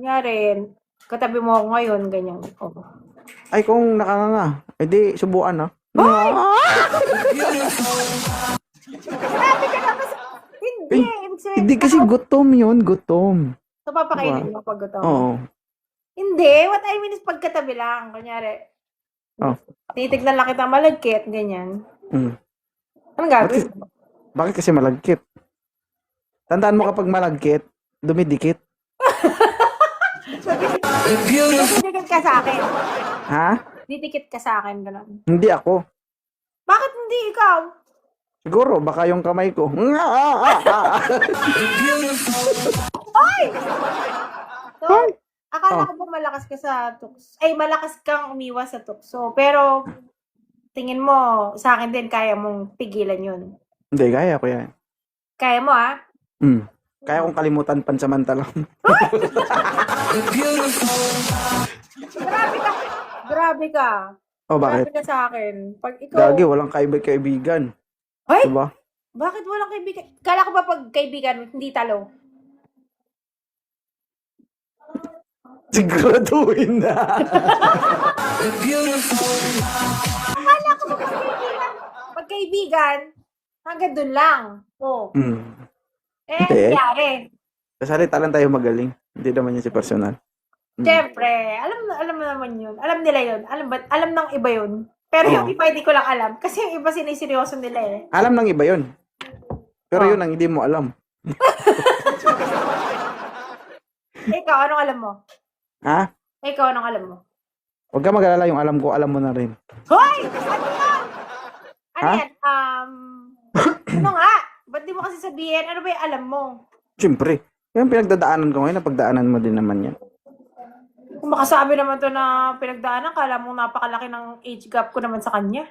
Kunyari, katabi mo ako ngayon, ganyan. Oh. Ay, kung nakanganga, edi subukan na. Grabe ka naman sa... Hindi, ibig sabihin, Hindi kasi gutom yun, gutom. So, papakainin mo pag gutom. Oo. Hindi, what I mean is pagkatabi lang. Kunyari, Oh. titignan lang kita malagkit, ganyan. Mm. Anong gagawin mo? Bakit kasi malagkit? Tandaan mo kapag malagkit, dumidikit. Didikit ka sa akin. Ha? Didikit ka sa akin, gano'n. Hindi ako. Bakit hindi ikaw? Siguro, baka yung kamay ko. Ay! So, Ay! akala ko ba malakas ka sa tukso? Ay, malakas kang umiwas sa tukso. Pero, tingin mo, sa akin din, kaya mong pigilan yun. Hindi, kaya ko yan. Kaya mo, ha? Mm. Kaya kong kalimutan pansamantala. Grabe ka. Grabe ka. Oh, bakit? Grabe ka sa akin. Pag ikaw... Lagi, walang kaibigan. Ay! Diba? Bakit walang kaibigan? Kala ko ba pag kaibigan, hindi talo? Siguraduhin na. Kala ko ba pag kaibigan, hanggang dun lang. Oh. Mm. Eh, Hindi. nangyari. Kasalita lang tayo magaling. Hindi naman yun si personal. Siyempre, alam mo naman yun. Alam nila yun. Alam ng iba yun. Pero yung iba hindi ko lang alam. Kasi yung iba siniseryoso nila eh. Alam ng iba yun. Pero yun ang hindi mo alam. Ikaw, anong alam mo? Ha? Ikaw, anong alam mo? Huwag ka mag-alala, yung alam ko, alam mo na rin. Hoy! Ano yan? Ano Ha? yan? Ano nga? Ba't di mo kasi sabihin? Ano ba yung alam mo? Siyempre. Yung pinagdadaanan ko ngayon, napagdaanan mo din naman yan. Kung makasabi naman to na pinagdaanan, kala mo napakalaki ng age gap ko naman sa kanya.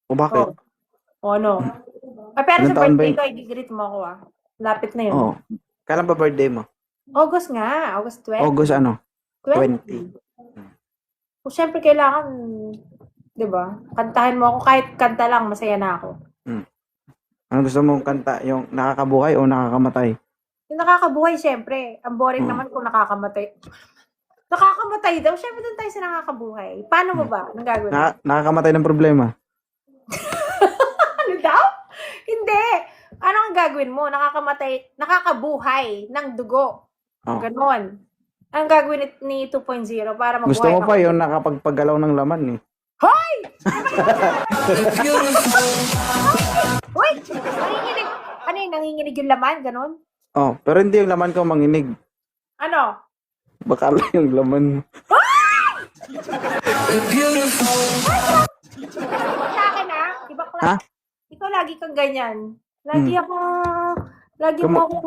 O bakit? O ano? Ay, pero Ilang sa taon ba birthday yun? ko, i-greet mo ako ah. Lapit na yun. Oo. Kailan ba birthday mo? August nga. August 20. August ano? 20. O, syempre kailangan, di ba? Kantahin mo ako. Kahit kanta lang, masaya na ako. Ano gusto mong kanta? Yung nakakabuhay o nakakamatay? Yung nakakabuhay, syempre. Ang boring naman kung nakakamatay. Nakakamatay daw. Syempre doon tayo sa nakakabuhay. Paano mo ba? Anong gagawin mo? Nakakamatay ng problema. Ano daw? Hindi. Ano ang gagawin mo? Nakakabuhay ng dugo. Oh. Ganon. Ang gagawin ni 2.0 para mabuhay Gusto mo ka. pa yung nakapagpagalaw ng laman eh. Hoy! Hoy! Nanginginig. Ano yung nanginginig yung laman? Ganon? Oh, pero hindi yung laman ko manginig. Ano? Baka lang yung laman mo. Sa akin Diba Ha? ikaw lagi kang ganyan. Lagi Lagi Kumu- mo akong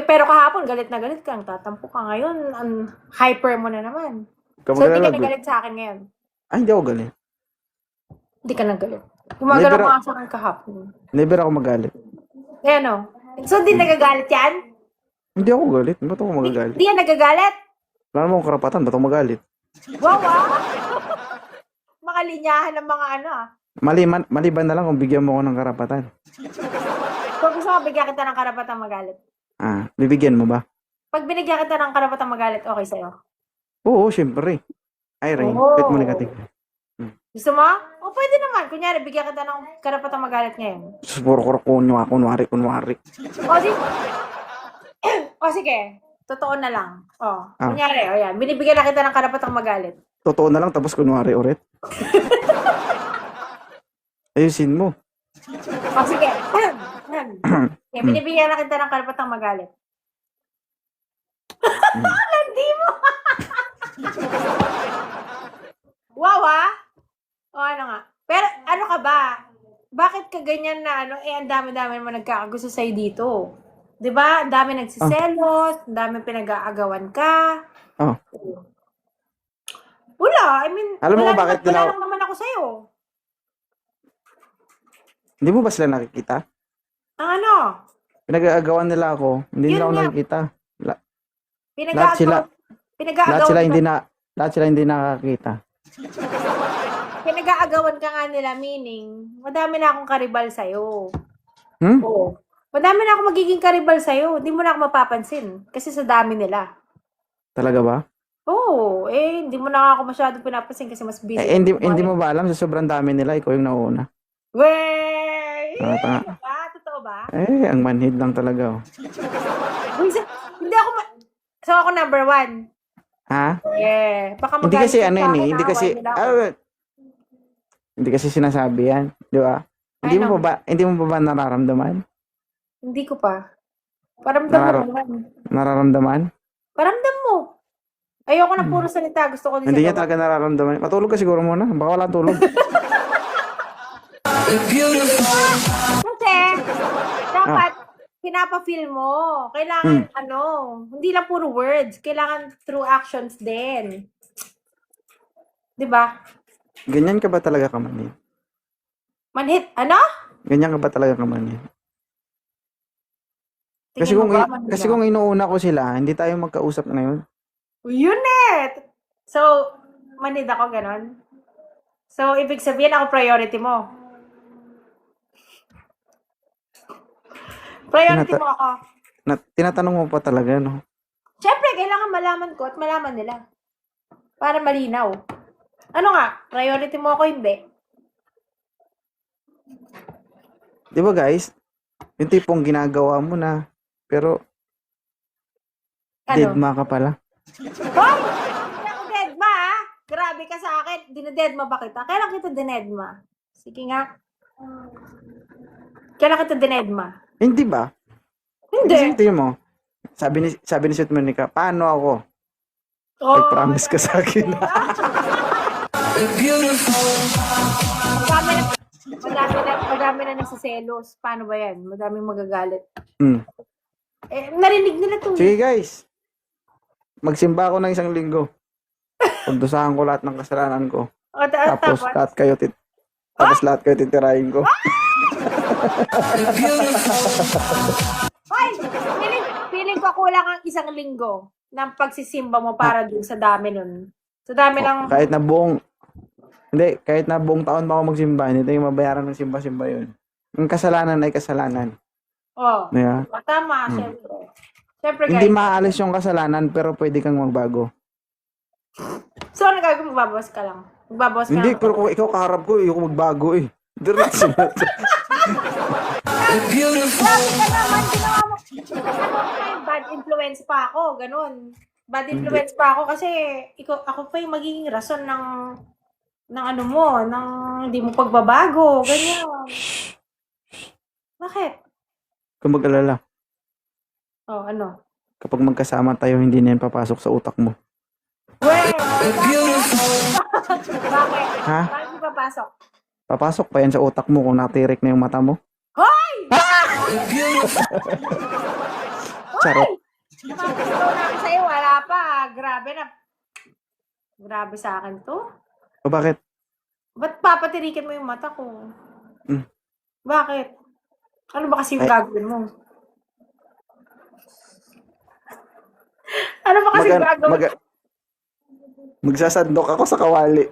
pero kahapon galit na galit ka. Tatampo ka ngayon. Ang hyper mo na naman. So, hindi ka Kamagalaw. nagalit sa akin ngayon. Ay, hindi ako galit. Hindi ka nagalit. Gumagalaw Never- ka sa akin kahapon. Never ako magalit. Eh ano? So, hindi nagagalit yan? Hindi ako galit. Ba't ako magagalit? Hindi yan nagagalit? Wala namang karapatan. Ba't ako magalit? Wow, Makalinyahan ng mga ano Maliban na lang kung bigyan mo ako ng karapatan. Kung gusto mo, bigyan kita ng karapatang magalit. Bibigyan mo ba? Pag binigyan kita ng karapatang magalit, okay sa'yo? Oo, syempre. Ay, Ray. Oo. Pet mo negative. Gusto mo? O, pwede naman. Kunyari, bigyan kita ng karapatang magalit ngayon. Puro kunwari. O, sige. Totoo na lang. O, Ah. kunyari, o yan. Binibigyan na kita ng karapatang magalit. Totoo na lang, tapos kunwari ulit. Ayusin mo. O, sige. Okay, binibigyan na kita ng karapatang magalit. Hindi mo. Wow, O, ano nga. Pero, ano ka ba? Bakit ka ganyan na, ang dami-dami mo nagkakagusto sa'yo dito. 'Di ba? Ang dami nagsiselos, ang dami pinag-aagawan ka. Oh. Wala, I mean, Alam mo wala kung bakit wala lang naman ako sa'yo. Hindi mo ba sila nakikita? Ang ano? Pinag-aagawan nila ako. Hindi Yun nila ako nga. nakikita. Pinag-aagawan Lahat sila hindi nakakita. Pinag-aagawan ka nga nila, meaning, madami na akong karibal sa'yo. Hmm? Oo. Madami na akong magiging karibal sa'yo. Hindi mo na ako mapapansin. Kasi sa dami nila. Talaga ba? Oo, hindi mo na ako masyadong pinapansin kasi mas busy. Hindi mo ba alam sa sobrang dami nila, ikaw yung nauna? Wey! Tanga. Totoo ba? Ang manhid lang talaga. Oh. Uy, hindi ako So, ako number 1. Ha? Baka Hindi magalit kasi ka ano sa yun akin, hindi kasi, away nila ako. hindi kasi sinasabi yan, di ba? Ano? Hindi mo ba nararamdaman? Hindi ko pa. Paramdam mo naman. Nararamdaman? Paramdam mo. Ayoko na puro salita. Gusto ko din Hindi sa niya talaga nararamdaman. Matulog ka siguro muna. Baka wala tulog. Kasi, dapat, pinapa-feel mo. Kailangan, hindi lang puro words. Kailangan through actions din. Diba? Ganyan ka ba talaga kamanid? Manhit, ano? Ganyan ka ba talaga kamanid? Kasi Tingin mo ba, kasi kung inuuna ko sila, hindi tayo magkausap ngayon. Yun eh! So, manhid ako, ganon? So, ibig sabihin ako priority mo. Priority mo ako. Tinatanong mo pa talaga, no? Siyempre, kailangan malaman ko at malaman nila. Para malinaw. Ano nga? Priority mo ako, hindi. Di ba guys? Yung tipong ginagawa mo na, pero deadma ka pala. Hoy! Hindi ako deadma, ha? Grabe ka sa akin. Dinededma ba kita? Kailan kita dinedma? Sige nga. Kailan kita dinedma? Hindi ba? Hindi. Kasi tingin mo, sabi ni Sweet Monica, paano ako? Nag-promise ka sa akin. Madami na nagsiselos. Paano ba yan? Madaming magagalit. Mm. Narinig nila to. Sige guys, magsimba ako ng 1 linggo. Pagdusahan ko lahat ng kasalanan ko. Tapos lahat kayo titirahin ko. Hoy! Feeling ko kulang ang 1 linggo ng pagsisimba mo para dun sa dami nun. Sa dami ng... Kahit na buong taon pa ako magsimba, hindi tayo mabayaran ng simba-simba yun. Yung kasalanan ay kasalanan. Oh, Yeah. tama, syempre. Syempre, guys. Hindi maaalis yung kasalanan, pero pwede kang magbago. So, ano gagawin? Magbabawas ka lang. Magbabawas ka Hindi, lang. pero kung ikaw kaharap ko, ayoko magbago eh. Diretso na to. Grabe ka naman, ginawa mo. Bad influence pa ako, ganun. Bad influence pa ako kasi ako pa yung magiging rason ng ano mo, ng hindi mo pagbabago, ganyan. Bakit? Kung mag-alala, Ano? kapag magkasama tayo, hindi na yan papasok sa utak mo. Bakit? Ha? Bakit hindi papasok? Papasok pa yan sa utak mo kung natirik na yung mata mo. Hoy! Charot. Napapagaw na ako sa'yo, wala pa. Grabe sa akin to. O bakit? Ba't papatirikin mo yung mata ko? Bakit? Ano ba kasi yung gagawin mo? Ano ba kasi yung gagawin? Magsasandok ako sa kawali.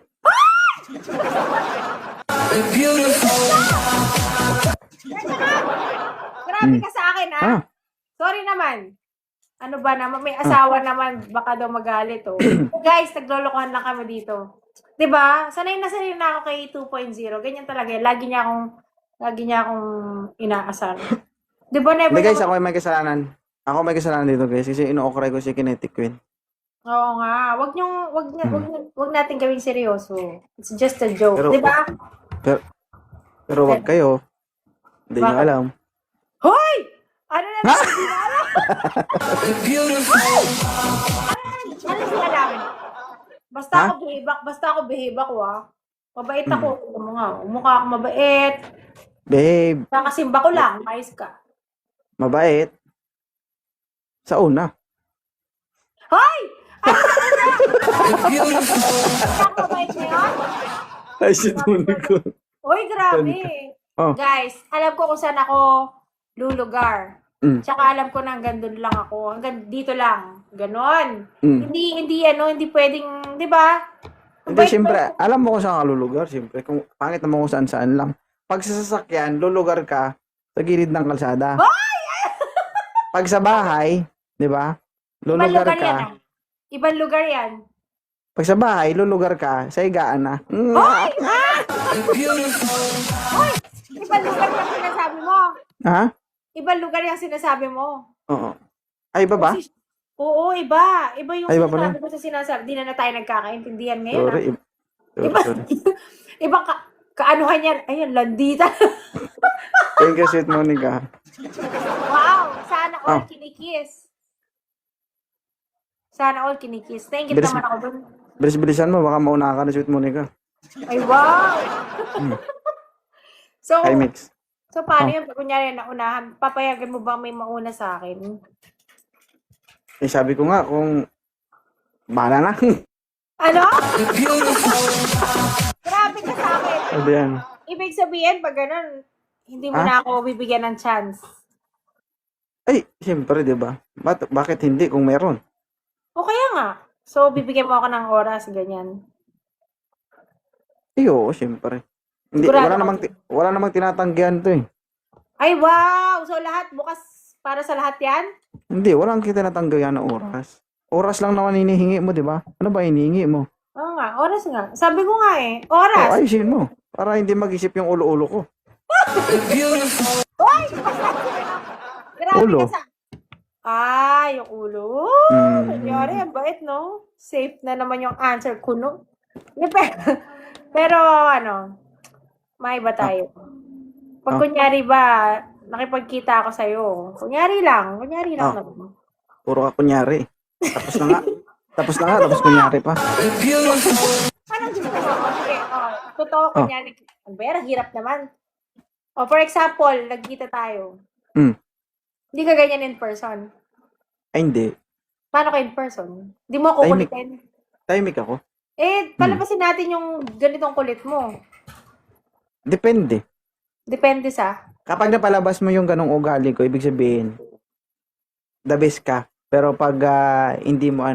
Grabe ka sa akin, ha? Ah. Sorry naman. Ano ba naman? May asawa naman. Baka daw magalit, oh. Guys, naglolokohan lang kami dito. 'Di ba? Sanay na ako kay 2.0. Ganyan talaga. Lagi niya akong inaasar. 'Di ba never? Hindi guys, ako may kasalanan. Ako may kasalanan dito guys kasi ino-okray ko si Kinetic Queen. Oo nga. Wag natin gawing seryoso. It's just a joke, 'di ba? Pero wag kayo. Hindi niyo alam. Hoy! Ano na hindi na alam? Ano hindi alam? Basta ako behave ako, ha? Mabait ako. Umukha ako mabait. Babe, Kakasimba ko lang. Ayos ka. mabait. Sa una. Hoy! Ano ako mabait ngayon? Ay, si Tony ko. Hoy, grabe. Oh. Guys, alam ko kung saan ako lulugar. Mm. Tsaka alam ko na hanggang doon lang ako. Hanggang dito lang. Ganon. Mm. Hindi pwedeng, di ba? Hindi, siyempre, alam mo kung saan ka lulugar, siyempre. Kung pangit naman kung saan-saan lang. Pag sa sasakyan, lulugar ka sa gilid ng kalsada. Pag sa bahay, di ba? Lulugar Ibang lugar yan, ka. ah. Ibang lugar yan. Pag sa bahay, lulugar ka, sa higaan na. Hoy! Hoy! Ibang lugar yung sinasabi mo. Ha? Ibang lugar yung sinasabi mo. Oo. Ay, iba ba? Kasi, oo, iba. Iba yung Ay, iba pala. sinasabi ko sa sinasabi. Di na tayo nagkakaintindihan ngayon. Sorry. Iba. Sorry. Ibang kaanuhan yan. Ayun, landita. Thank you, sweet Monica. Wow! Sana all Ah. kinikis. Sana all kinikis. Thank you Bilis- naman ako dun. Bilis-bilisan mo, baka mauna ka na, sweet Monica. Ay, wow! So, Hi, Mix. so paano yun? Kunyari, naunahan, papayagan mo ba may mauna sa akin? Eh, sabi ko nga, kung bahala na. Ano? Grabe ka sa akin. Sabi yan. Ibig sabihin, pag ganun, hindi mo Ah? na ako bibigyan ng chance. Ay, siyempre, di ba? Bakit hindi kung meron? O kaya nga. So, bibigyan mo ako ng oras, ganyan. Ay, oo, siyempre. Hindi, Sigurado wala namang tinatanggihan to eh. Ay, wow! So, lahat bukas para sa lahat yan? Hindi, walang tinatanggihan na oras. Oras lang naman hinihingi mo, di ba? Ano ba hinihingi mo? Oo nga, oras nga. Sabi ko nga eh, O, oras. ayusin mo. Para hindi mag-isip yung ulo-ulo ko. Oy! Grabe Ulo. ka sa... Ah, yung ulo. Hmm. Kunyari, ang bait, no? Safe na naman yung answer ko, no? Pero, ano, may iba tayo. Pag Ah. kunyari ba, nakipagkita ako sa'yo, kunyari lang Ah. naman. Puro ka kunyari. Tapos na nga. Tapos kunyari pa. Anong gusto mo? O, sige, totoo, Ah. kunyari. Ang bera, hirap naman. O, for example, nagkita tayo. Hmm. Hindi ka ganyan in person. Ay, hindi. Paano ka in person? Hindi mo ako Tahimik. kulitin. Tahimik ako. Palabasin natin yung ganitong kulit mo. Depende. Depende sa... Kapag napalabas mo yung ganong ugali ko, ibig sabihin, the best ka. Pero pag hindi mo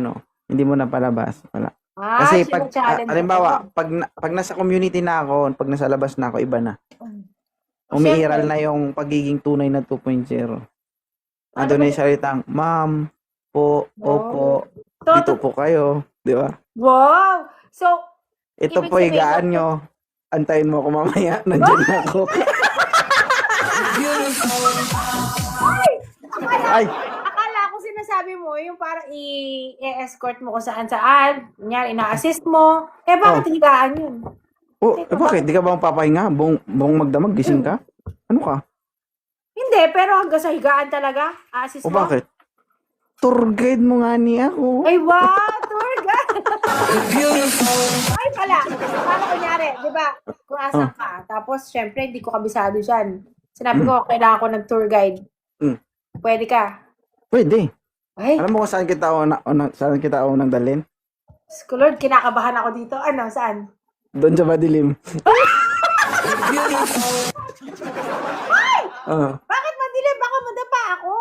napalabas, wala. Kasi pag, sinachallenge halimbawa, ako. pag nasa community na ako, pag nasa labas na ako, iba na. Umiiral na yung pagiging tunay na 2.0. Ando na yung salitang, ma'am, po, opo, dito po kayo. Di ba? Wow! So, Ito Ibig po sabihin, higaan nyo. Antayin mo ako mamaya. Nandiyan na ako. Ay, akala ko sinasabi mo yung para i-escort mo kung saan-saan. Kunyari, ina-assist mo. Bakit higaan yun? bakit? Di ka ba papahinga? Buong magdamag, gising ka? Ano ka? Hindi, pero hanggang sa higaan talaga. Assist mo. Bakit? Tour guide mo nga niya ako. Ay, wow! Tour guide! Ay, pala. Paano kunyari, di ba? Kung asan ka. Tapos, syempre, hindi ko kabisado dyan. Sinabi ko, kailangan ko ng tour guide. Pwede ka. Pwede. Ay, Alam mo kung saan kita unang dalhin? Lord, kinakabahan ako dito. Ano, saan? Doon sa madilim. Bakit madilim? Baka madapa ako.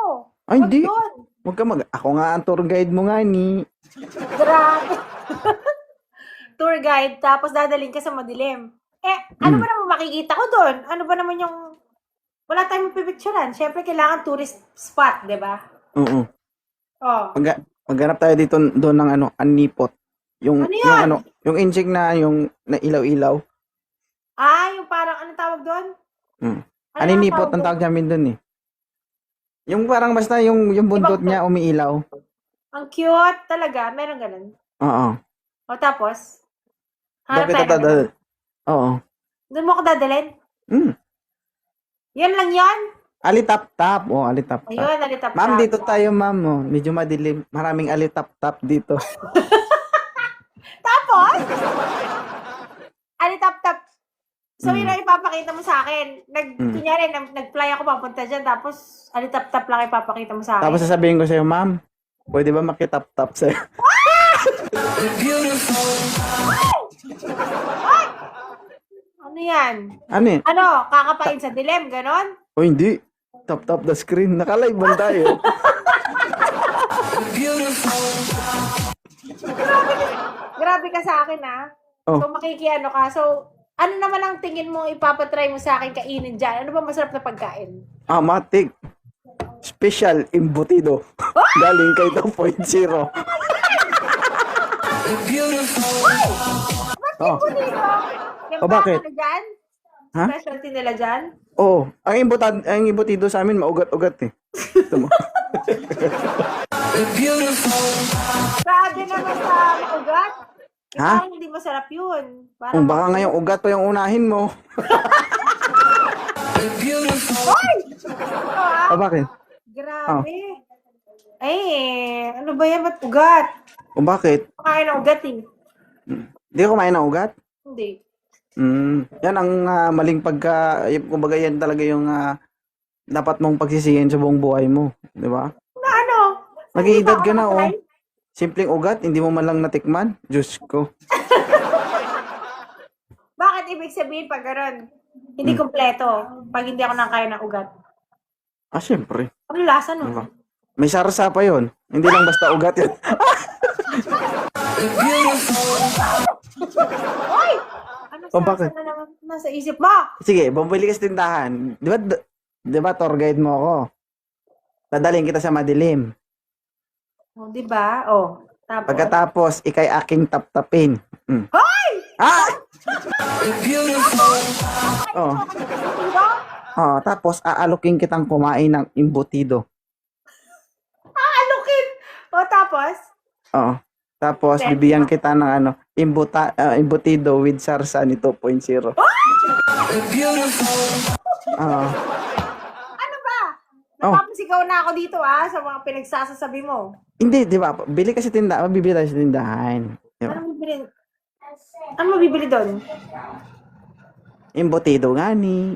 Ay, Wag hindi. yun. Huwag ka ako nga ang tour guide mo nga ni. Grabe. Tour guide, tapos dadaling ka sa madilim. Ano ba naman makikita ko doon? Ano ba naman yung... Wala tayong mapipicturean. Siyempre, kailangan tourist spot, di ba? Oo. Oh. Maghanap tayo dito doon ng anipot. Yung Ano yan? yung insig na yung na ilaw-ilaw. Yung parang, anong tawag doon? Ano Aninipot ang ang tawag namin doon eh. Yung parang basta yung buntot niya umiilaw. Ang cute talaga. Meron ganun. Oo. O tapos? Doon Hanap kita tayo ng- dadal. Oo. Doon mo ako dadalhin? Mm. Yan lang yan? Alitap-tap. Oh, alitap-tap. Ayun, nalitap Ma'am, dito tayo, ma'am. Oh. Medyo madilim. Maraming alitap-tap dito. Tapos? Alitap-tap. So, yun ang ipapakita mo sa akin. Kunyari, nag-fly ako papunta dyan, tapos alitap-tap lang ipapakita mo sa akin. Tapos sasabihin ko sa'yo, ma'am, pwede ba makitap-tap sa'yo? Ano yan? Ano eh? Ano? Kakapain sa dilim, ganon? O hindi. Tap-tap the screen. Nakalive man tayo. Grabe ka sa akin, ha? Oh. So, makikiano ka. So, ano naman ang tingin mo ipapatry mo sa akin kainin dyan? Ano ba masarap na pagkain? Matik. Special embutido. Galing kay 2.0. Oh. Tipo dito. Yung O, bakit? ano dyan? Ha? Specialty nila dyan? Oo. Ang imbutido sa amin, maugat-ugat eh. Gusto mo? Grabe naman sa ugat. Ha? Parang hindi masarap yun. Kung baka ngayong ugat pa yung unahin mo. Hoy! Ito ah. O, bakit? Grabe. Ay, ano ba yan? Ba't ugat? O, bakit? Kakain ng ugat eh. Hindi ko kumain ng ugat? Hindi. Yan ang maling kumbaga yan talaga yung dapat mong pagsisihin sa buong buhay mo. Di ba? Na ano? Nag-iedad ka na, oh. Ay, Simpleng ugat, hindi mo man lang natikman. Diyos ko. bakit ibig sabihin pag gano'n? Hindi kompleto. Pag hindi ako nakain ng ugat. Siyempre. Ano lasa nun? Diba? May sarsa pa yon. Hindi lang basta ugat yan. Hoy! Ano Oh, sa bakit? na naman nasa isip mo? Sige, bumili ka sa tindahan. Di ba tour guide mo ako? Dadaling kita sa madilim. Oh, di ba? Oh. Tapos. Pagkatapos, ikay aking tap-tapin. Hoy! Oh. Diba? Oh, tapos aalukin kitang kumain ng imbutido. Alukin! O tapos? Oo. Tapos bibigyan kita ng imbutido with sarsa ni 2.0. Oo. Ano ba? Oh. Napapasigaw na ako dito sa mga pinagsasasabi mo. Hindi, di ba? Bili ka sa tindahan. Mabibili tayo sa tindahan. Di ba? Ano mabibili? Ano mabibili doon? Imbutido nga ni.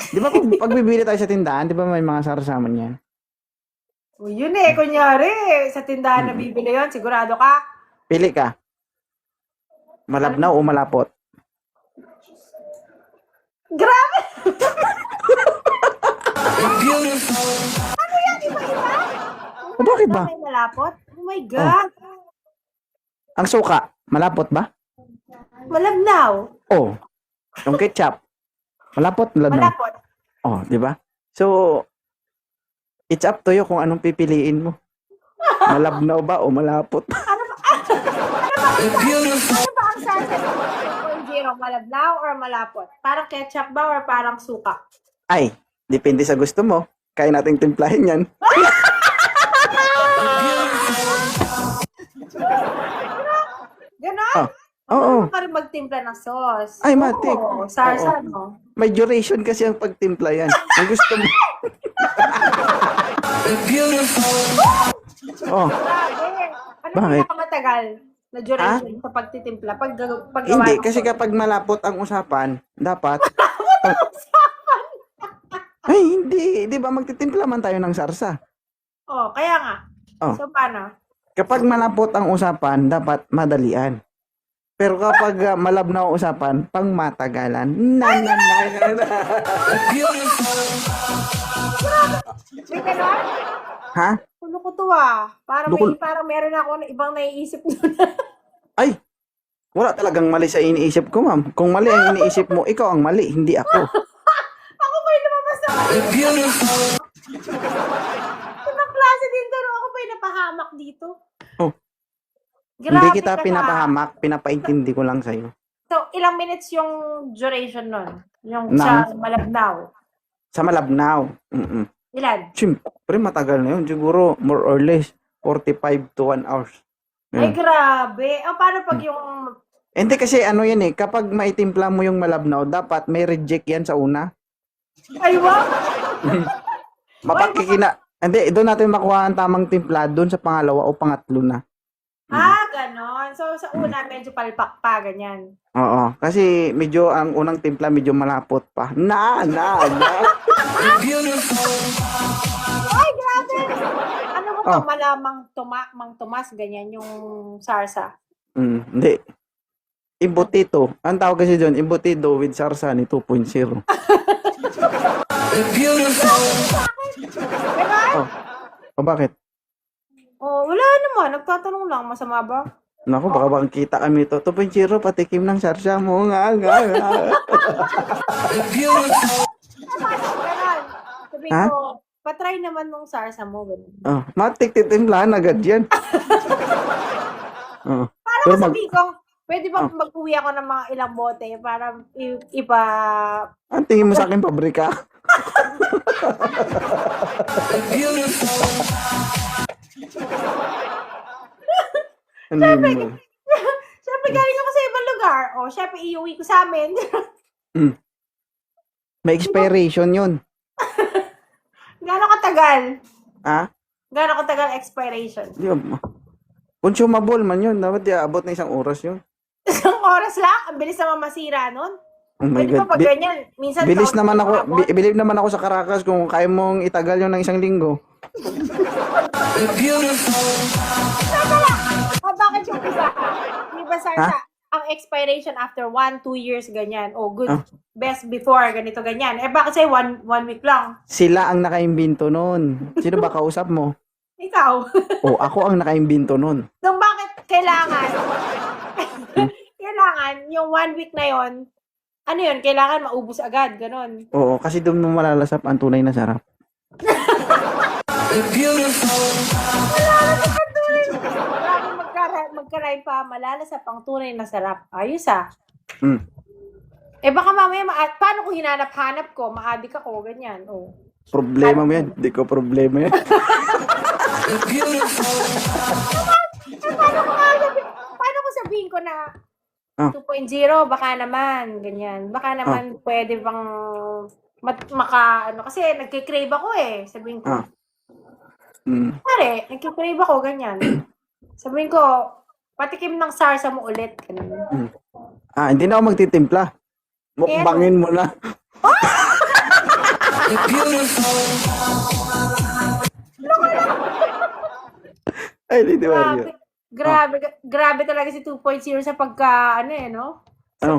Di ba pag bibili tayo sa tindahan, di ba may mga sarsaman yan? O yun kunyari, sa tindahan na bibili yun, sigurado ka? Pili ka. Malabnaw o malapot? Grabe! Ano yan, iba-iba? O, bakit ba? May malapot? Oh my God! Ang suka, malapot ba? Malabnaw. Oh. Yung ketchup, malapot. Malapot. Oh, di ba? So, it's up to you kung anong pipiliin mo. Malabnaw ba o malapot? Ano ba ang sunset? 2.0, malabnaw or malapot? Parang ketchup ba or parang suka? Ay, depende sa gusto mo. Kaya nating timplahin yan. Ganon? Oo. Ano ka rin magtimpla ng sauce? Ay, matik. Oo, sarsa, Oo. no? May duration kasi ang pagtimpla yan. Ang gusto mo. Oh, Grabe. Ano Bakit? pinakamatagal na duration sa pagtitimpla? Paggawa hindi. ng Kasi sauce? kapag malapot ang usapan, dapat... Ay, hindi. Di ba magtitimpla man tayo ng sarsa? Oh, kaya nga. Oh. So, paano? Kapag malapot ang usapan, dapat madalian. Pero kapag malabnaw ang usapan, pang matagalan. May ganon? Ha? Kulo ko to Parang meron ako na ibang naiisip doon. Ay, wala talagang mali sa iniisip ko, ma'am. Kung mali ang iniisip mo, ikaw ang mali, hindi ako. Ako pa yung lumabas na ibang klase din doon. Ako pa yung napahamak dito. Oh. Grabe Hindi kita ka na. pinapahamak, pinapaintindi ko lang sa'yo. So, ilang minutes yung duration nun? Yung Na? sa malabnaw? Sa malabnaw. Ilan? Siyempre, matagal na yun. Siguro, more or less, 45 to 1 hours. Ay, Yun. grabe. Paano pag yung... Hindi kasi ano yan kapag maitimpla mo yung malabnaw, dapat may reject yan sa una. Ay, wow! Hindi, doon natin makuha ang tamang timpla doon sa pangalawa o pangatlo na. Ganon. So, sa una, medyo palpak pa, ganyan. Oo, kasi medyo ang unang timpla medyo malapot pa. Ay, grabe! Ano mo Oh. malamang Mang Tomas, ganyan yung sarsa? Hindi. Imbutido. Ang tawag kasi doon, imbutido with sarsa ni 2.0. Ganon? O bakit? Oh, wala naman. Nagtatanong lang. Masama ba? Naku, baka makita kami ito. 2.0, patikim ng sarsa mo. Nga. Ganon. Sabi Ha? ko, patry naman nung sarsa mo. Ganun. Matik titimplahan agad yan. Para Paano Pero ko sabihin ko, pwede ba mag-uwi ako ng mga ilang bote para ipa... ang tingin mo sa akin, pabrika? Ano mo? Siyempre, galing ako sa ibang lugar. O, siyempre, iuwi ko sa amin. May expiration yun. Gano'ng katagal? Ha? Gano'ng katagal expiration? Di ba? Consumable man yun. Dapat abot na 1 oras yun. Isang oras lang? Ang bilis naman masira nun. Oh my Pwede God. pa pag ganyan. Minsan, Bilis taon naman na ako. umabot. Believe naman ako sa Caracas kung kaya mong itagal yun ng 1 linggo. Bakit yung iba? Di ba, Sarsa, ang expiration after 1-2 years, ganyan. O, good, best before, ganito, ganyan. Eh, bakit sa'yo 1 week lang? Sila ang nakaimbento nun. Sino ba kausap mo? Ikaw. O, ako ang nakaimbento nun. So, bakit kailangan, kailangan, yung 1 week na yon, ano yun, kailangan maubos agad, ganon. Oo, kasi doon mo malalasap ang tunay na sarap. Magkaray pa, malalasap ang tunay na sarap. Ayos ah. Mm. Eh baka mamaya, paano kung hinanap-hanap ko, ma-addict ako, ganyan. Oh. Problema mo yan. Hindi ko problema yan. Paano ko sabihin ko na 2.0, baka naman, ganyan. Baka naman pwede bang kasi nagkikrave ako eh. Sabihin ko, pare, nagkikrave ako, ganyan. Sabihin ko, patikim ng sarsa mo ulit. Ganun. Hindi na ako magtitimpla. Mukbangin mo na. Ay, hindi ba yun? Grabe talaga si 2.0 sa pagka, no? Sa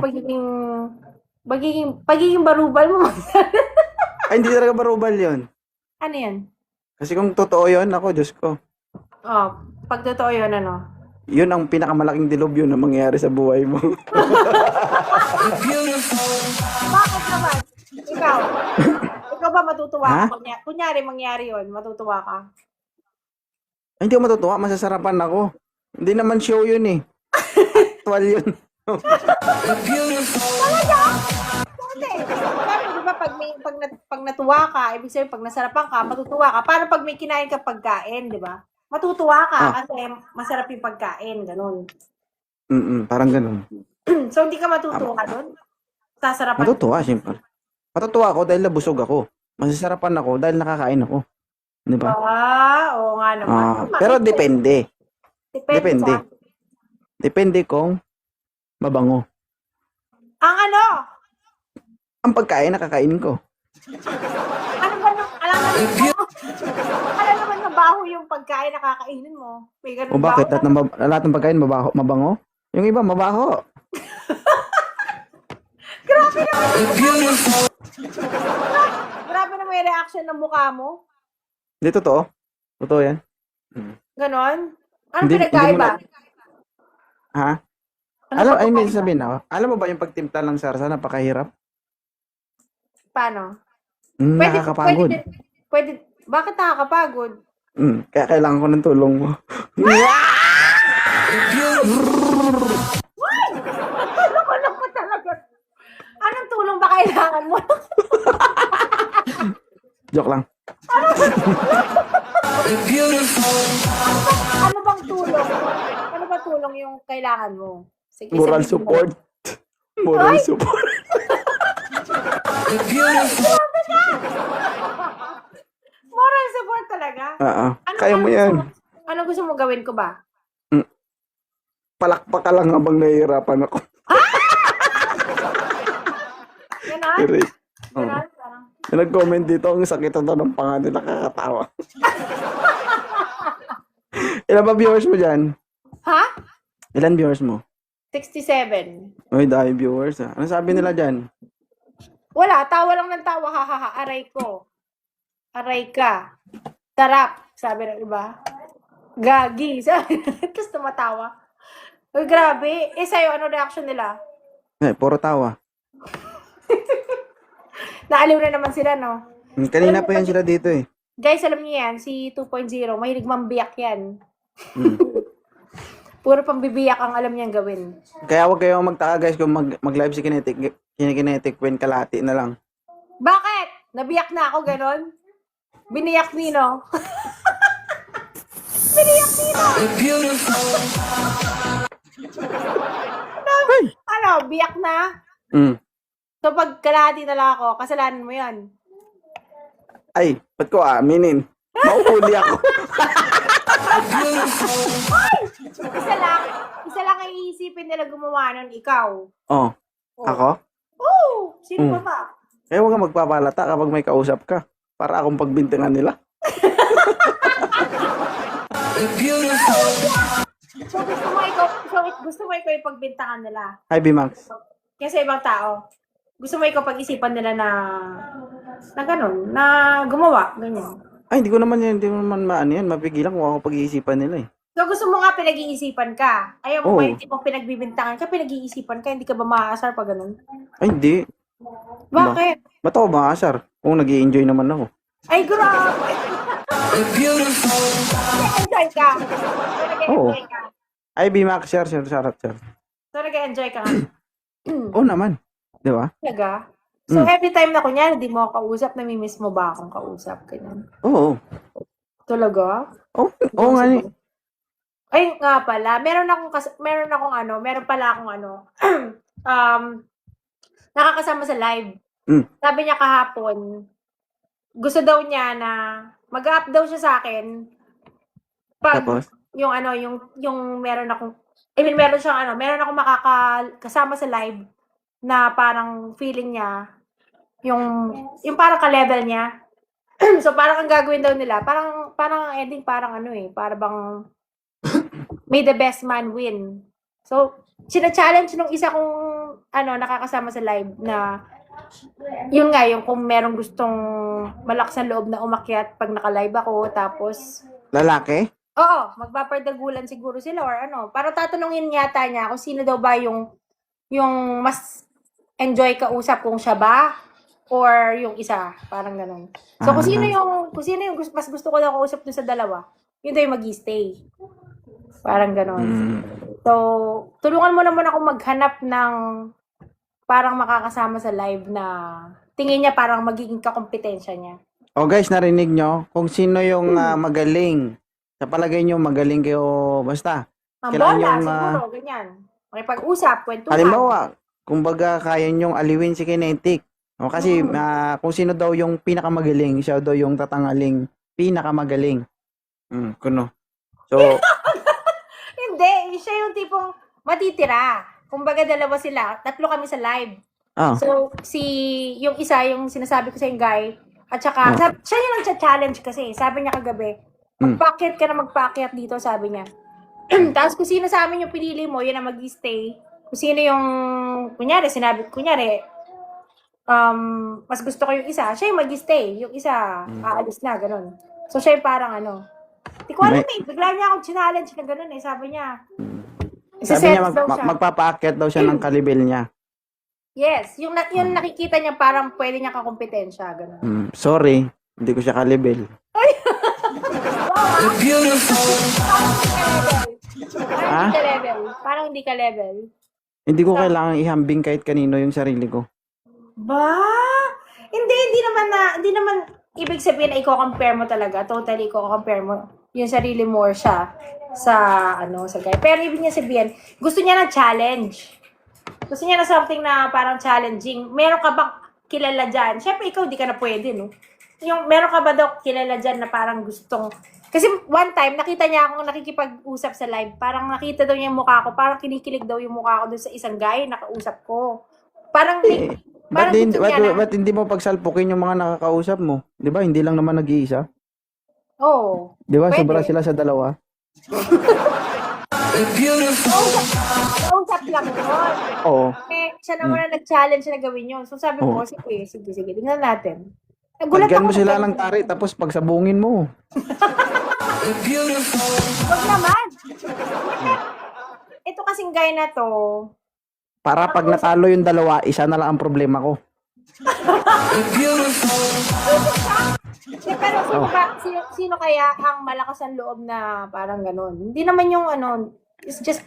pagiging barubal mo. Ay, hindi talaga barubal yun. Ano yan? Kasi kung totoo yun, ako, Diyos ko. Oh, pag totoo yun, ano? Yun ang pinakamalaking dilubyo na mangyayari sa buhay mo. Bakit naman? Ikaw ba matutuwa Ha? ka? Kunyari, mangyari yun, matutuwa ka? Ay, hindi ako matutuwa. Masasarapan ako. Hindi naman show yun eh. Actual yun. Hindi. Pero di ba pag natuwa ka, ibig sabihin pag nasarapan ka, matutuwa ka. Paano pag may kinain ka pagkain, di ba? Matutuwa ka kasi masarap yung pagkain, ganun. Parang ganun. So, hindi ka matutuwa doon? Sasarapan? Matutuwa, siyempre. Matutuwa ako dahil nabusog ako. Masasarapan ako dahil nakakain ako. Di ba? Oo nga naman. Pero depende. Depende. Sa... Depende kung mabango. Ang ano? Ang pagkain, nakakainin ko. Ano ba nung, alam naman mabaho yung pagkain na kakainin mo. May ganun O bakit? Lahat ng pagkain mabango? Yung iba, mabaho. Grabe naman. Grabe na may reaction ng mukha mo. Hindi, totoo. Totoo yan. Ganon? Ano Hindi pinagkaiba? Ha? Ano may sabihin ako. Alam mo ba yung pagtimpla ng sarsa, napakahirap? Paano? Nakakapagod. Pwede, bakit nakakapagod? Kaya kailangan ko ng tulong mo. Ano ko talaga? Anong tulong ba kailangan mo? Joke lang. Ano bang tulong? Ano ba tulong yung kailangan mo? Sige, Moral sabihin mo. support. Moral support. Moral support talaga? Kaya mo yan. Ano gusto mo gawin ko ba? Palakpak ka lang habang nahihirapan ako. Ganon? Correct. Ganon? Parang... May nag-comment dito, ang sakit ito ng panga nila, nakakatawa. Ilan ba viewers mo dyan? Ha? Ilan viewers mo? 67. Uy, dahil viewers ha. Ano sabi nila dyan? Wala, tawa lang ng tawa, hahaha, aray ko. Aray ka. Sarap, sabi ng iba. Gagi, sabi. Tapos tumatawa. Uy, grabe. Eh, sa'yo, ano reaction nila? Puro tawa. Naaliw na naman sila, no? Kanina pa yan sila dito eh. Guys, alam niyo yan, si 2.0, mahilig mambiyak yan. Puro pambibiyak ang alam niyang gawin. Kaya huwag kayong magtaka guys kung mag-live si Kinetic when kalahati na lang. Bakit? Nabiyak na ako, ganon? Biniyak Nino. Biniyak Nino! Ano, biyak na? Mm. So, pag kalahati na lang ako, kasalanan mo yan. Ay, ba't ko aaminin? Mauuli ako. Isa lang ang iisipin nila gumawa nun, ikaw. Oh, ako? Oo! Sino ba ba? Eh, huwag kang magpapalata kapag may kausap ka. Para akong pagbintangan nila. So, gusto mo ikaw yung pagbintangan nila. Hi, B-Max. Kasi ibang tao. Gusto mo ikaw pag-isipan nila na ganun, na gumawa, ganyan. Ay, hindi ko naman maano yan. Mapigilan kung ako pag-iisipan nila eh. So, gusto mo nga pinag-iisipan ka. Ayaw mo Oo. ba yung tipong pinagbibintangan ka, pinag-iisipan ka, hindi ka ba maaasar pag ganun? Ay, hindi. Bakit? Ba't ako maasar? Kung nag-i-enjoy naman ako. Ay, grabe! Nag-enjoy ka. So, nag-enjoy ka. Ay, B-Max, share. So, nag-enjoy ka nga. Oo naman. Di ba? Talaga? So, every time na kunyari, di mo ako kausap, namimiss mo ba akong kausap? Ganyan. Oo. Talaga? Oo nga ni. Ay, nga pala. Meron pala akong nakakasama sa live. Sabi niya kahapon, gusto daw niya na mag-up daw siya sa akin pag Tapos? yung meron akong meron akong makakasama sa live na parang feeling niya yung parang ka-level niya. So parang ang gagawin daw nila, parang ang ending para bang may the best man win. So sina-challenge nung isa kong nakakasama sa live na yun nga, yung kung merong gustong malakas ang loob na umakyat pag naka-live ako, tapos Lalaki? oo, magpapardagulan siguro sila or para tatanungin yata niya kung sino daw ba yung mas enjoy kausap, kung siya ba or yung isa, parang ganun. So kung sino yung mas gusto ko daw kausap dun sa dalawa, yun daw yung mag-stay. Parang ganun. So, tulungan mo naman ako maghanap ng parang makakasama sa live na tingin niya parang magiging kakompetensya niya. Oh guys, narinig nyo? Kung sino yung magaling. Sa palagay nyo, magaling kayo, basta. Ang Kailangan bola, yung, siguro, ganyan. Makipag-usap, kwentuhan. Halimbawa, kumbaga kaya nyong aliwin si Kinetic. O, kasi kung sino daw yung pinakamagaling, siya daw yung tatangaling pinakamagaling. Kuno. So, Hindi, siya yung tipong matitira. Kumbaga dalawa sila, tatlo kami sa live. So, yung isa, yung sinasabi ko sa yung guy, at saka, siya yung nag-challenge kasi. Sabi niya kagabi, magpakyat ka na magpakyat dito, sabi niya. Tapos kung sino sa amin yung pinili mo, yun ang mag-stay. Kung sino yung, kunyari, mas gusto ko yung isa, siya yung mag-stay. Yung isa, aalis na, ganun. So, siya yung parang di ko alam bigla niya akong challenge na ganun sabi niya. Sabi niya, magpapaakyat daw siya ng kalibel niya. Yes, yung nakikita niya parang pwede niya kakompetensya, ganun. Sorry, hindi ko siya kalibel. Parang hindi ka level. Hindi ko kailangan ihambing kahit kanino yung sarili ko. Ba? Hindi naman ibig sabihin na i-compare mo talaga. Totally i-compare mo yung sarili mo or siya sa guy. Pero ibig niya sabihin, gusto niya ng challenge. Gusto niya na something na parang challenging. Meron ka bang kilala dyan? Siyempre, ikaw di ka na pwede, no? Yung, meron ka ba daw kilala dyan na parang gustong... Kasi one time, nakita niya akong nakikipag-usap sa live. Parang nakita daw niya yung mukha ko. Parang kinikilig daw yung mukha ko dun sa isang guy na kausap ko. Parang... Ba't hindi mo pagsalpukin yung mga nakakausap mo? Di ba? Hindi lang naman nag-iisa. Oo. Di ba? Sobra sila sa dalawa. Kausap lang yun. Oo. Siya naman na nag-challenge na gawin yun. So sabi ko, sige, tingnan natin. Lagyan mo sila ng tari, tapos pagsabungin mo. Huwag naman. Ito kasing guy na to. Para pag natalo yung dalawa, isa na lang ang problema ko. Pero sino kaya ang malakas ang loob na parang ganun? Hindi naman yung It's just